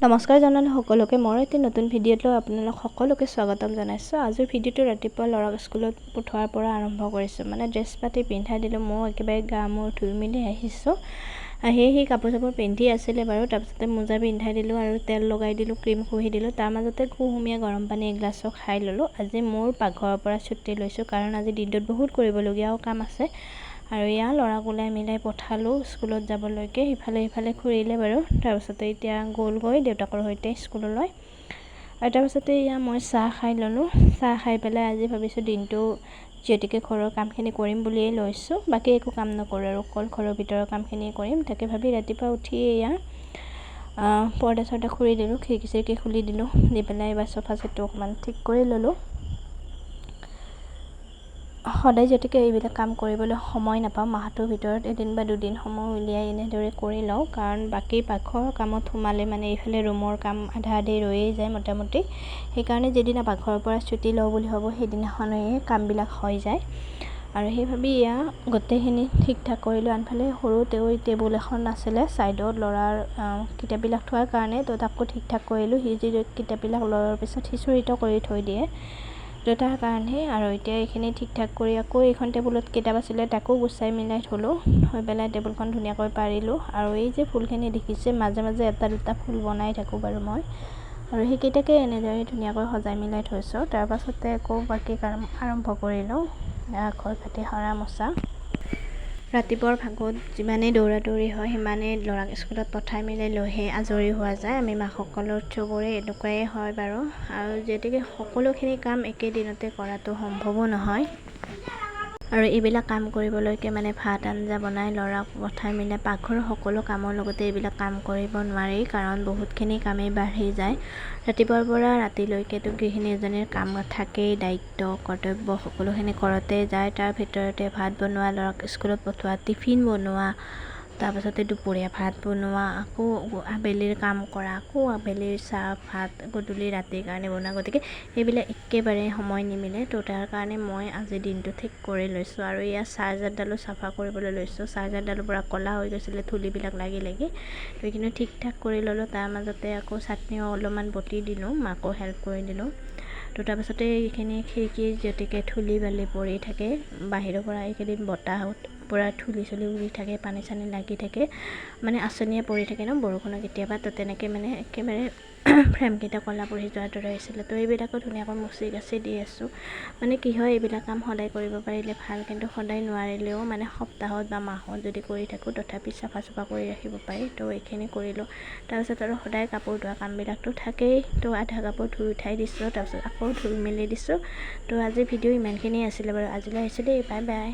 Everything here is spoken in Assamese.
নমস্কাৰ জনালোঁ সকলোকে। মই এটি নতুন ভিডিঅ'ত লৈ আপোনালোক সকলোকে স্বাগতম জনাইছোঁ। আজিৰ ভিডিঅ'টো ৰাতিপুৱা ল'ৰাক স্কুলত পঠোৱাৰ পৰা আৰম্ভ কৰিছোঁ। মানে ড্ৰেছ পাতি পিন্ধাই দিলোঁ। মই একেবাৰে গা মূৰ ধুই মেলি আহিছোঁ। আহি সি কাপোৰ চাপোৰ পিন্ধি আছিলে বাৰু। তাৰপিছতে মোজা পিন্ধাই দিলোঁ আৰু তেল লগাই দিলোঁ, ক্ৰীম ঘঁহি দিলোঁ। তাৰ মাজতে কুহুমীয়া গৰম পানী এগিলাচো খাই ল'লোঁ। আজি মোৰ পাকঘৰৰ পৰা ছুটি লৈছোঁ, কাৰণ আজি দিনটোত বহুত কৰিবলগীয়াও কাম আছে। আৰু ল'ৰাক ওলাই মিলাই পঠালোঁ স্কুলত যাবলৈকে। সিফালে ঘূৰিলে বাৰু। তাৰপিছতে এতিয়া গ'লগৈ দেউতাকৰ সৈতে স্কুললৈ। আৰু তাৰপিছতে মই চাহ খাই ল'লোঁ। চাহ খাই পেলাই আজি ভাবিছোঁ দিনটো যিহেতুকে ঘৰৰ কামখিনি কৰিম বুলিয়েই লৈছোঁ, বাকী একো কাম নকৰোঁ আৰু অকল ঘৰৰ ভিতৰৰ কামখিনি কৰিম। তাকে ভাবি ৰাতিপুৱা উঠি পৰ্দা চৰ্দা খুলি দিলোঁ, খিৰিকী চিৰিকী খুলি দিলোঁ। দি পেলাই এইবাৰ চফা চেটটো অকণমান ঠিক কৰি ল'লোঁ। সদায় যিহেতুকে এইবিলাক কাম কৰিবলৈ সময় নাপাওঁ, মাহটোৰ ভিতৰত এদিন বা দুদিন সময় উলিয়াই এনেদৰে কৰি লওঁ, কাৰণ বাকী পাকঘৰৰ কামত সোমালে মানে এইফালে ৰুমৰ কাম আধা আধি ৰৈয়েই যায় মোটামুটি। সেইকাৰণে যিদিনা পাকঘৰৰ পৰা ছুটি লওঁ বুলি ভাবোঁ সেইদিনাখনেই কামবিলাক হৈ যায়। আৰু সেই ভাবি গোটেইখিনি ঠিক ঠাক কৰিলোঁ। আনফালে সৰু টেবুল এখন আছিলে ছাইডত ল'ৰাৰ কিতাপবিলাক থোৱাৰ কাৰণে, তো তাকো ঠিক ঠাক কৰিলোঁ। সি যি কিতাপবিলাক লোৱাৰ পিছত সিঁচৰিত কৰি থৈ দিয়ে, তো তাৰ কাৰণে। আৰু এতিয়া এইখিনি ঠিক ঠাক কৰি আকৌ এইখন টেবুলত কিতাপ আছিলে তাকো গুচাই মিলাই থ'লোঁ। থৈ পেলাই টেবুলখন ধুনীয়াকৈ পাৰিলোঁ। আৰু এই যে ফুলখিনি দেখিছে, মাজে মাজে এটা দুটা ফুল বনাই থাকোঁ বাৰু মই। আৰু সেইকেইটাকে এনেদৰে ধুনীয়াকৈ সজাই মিলাই থৈছোঁ। তাৰপাছতে আকৌ বাকী কাম আৰম্ভ কৰিলোঁ, ঘৰ পাতি সৰা মোচা। ৰাতিপুৱাৰ ভাগত যিমানেই দৌৰা দৌৰি হয় সিমানেই ল'ৰাক স্কুলত পঠাই মিলাই লৈহে আজৰি হোৱা যায়। আমি মাকসকলৰ চবৰে এনেকুৱাই হয় বাৰু। আৰু যিহেতুকে সকলোখিনি কাম একেদিনতে কৰাটো সম্ভৱো নহয়। আৰু এইবিলাক কাম কৰিবলৈকে মানে ভাত আঞ্জা বনাই ল'ৰাক পঠাই মিলাই পাকঘৰৰ সকলো কামৰ লগতে এইবিলাক কাম কৰিব নোৱাৰি, কাৰণ বহুতখিনি কামেই বাঢ়ি যায়। ৰাতিপুৱাৰ পৰা ৰাতিলৈকেতো গৃহিণী এজনীৰ কাম থাকেই, দায়িত্ব কৰ্তব্য সকলোখিনি ঘৰতে যায়। তাৰ ভিতৰতে ভাত বনোৱা, ল'ৰাক স্কুলত পঠোৱা, টিফিন বনোৱা, তাৰপাছতে দুপৰীয়া ভাত বনোৱা, আকৌ আবেলিৰ কাম কৰা, আকৌ আবেলিৰ চাহ ভাত, গধূলি ৰাতিৰ কাৰণে বনোৱা। গতিকে এইবিলাক একেবাৰে সময় নিমিলে। তো তাৰ কাৰণে মই আজি দিনটো ঠিক কৰি লৈছোঁ। আৰু চাৰ্জাৰডালো চাফা কৰিবলৈ লৈছোঁ। চাৰ্জাৰডালৰ পৰা ক'লা হৈ গৈছিলে ধূলিবিলাক লাগি লাগি, তো এইখিনি ঠিক ঠাক কৰি ল'লোঁ। তাৰ মাজতে আকৌ চাটনিও অলপমান বটি দিলোঁ, মাকো হেল্প কৰি দিলোঁ। তো তাৰপাছতে এইখিনি খিৰিকীৰ যিহেতুকে ধূলি বালি পৰি থাকে, বাহিৰৰ পৰা এইকেইদিন বতাহত পূৰা ধূলি চুলি উৰি থাকে, পানী চানী লাগি থাকে, মানে আচনিয়ে পৰি থাকে ন বৰষুণৰ কেতিয়াবা। তো তেনেকৈ মানে একেবাৰে ফ্ৰেমকেইটা ক'লা পৰি যোৱাৰ দৰে হৈছিলে। তো এইবিলাকো ধুনীয়াকৈ মুচি গাচি দি আছোঁ। মানে কি হয়, এইবিলাক কাম সদায় কৰিব পাৰিলে ভাল, কিন্তু সদায় নোৱাৰিলেও মানে সপ্তাহত বা মাহত যদি কৰি থাকোঁ তথাপি চাফা চুফা কৰি ৰাখিব পাৰি। তো এইখিনি কৰিলোঁ। তাৰপিছত আৰু সদায় কাপোৰ ধোৱা কামবিলাকতো থাকেই। তো আধা কাপোৰ ধুই উঠাই দিছোঁ, তাৰপিছত আকৌ ধুই মেলি দিছোঁ। তো আজি ভিডিঅ' ইমানখিনি আছিলে বাৰু। আজিলৈ আহিছোঁ দেই, বাই বাই।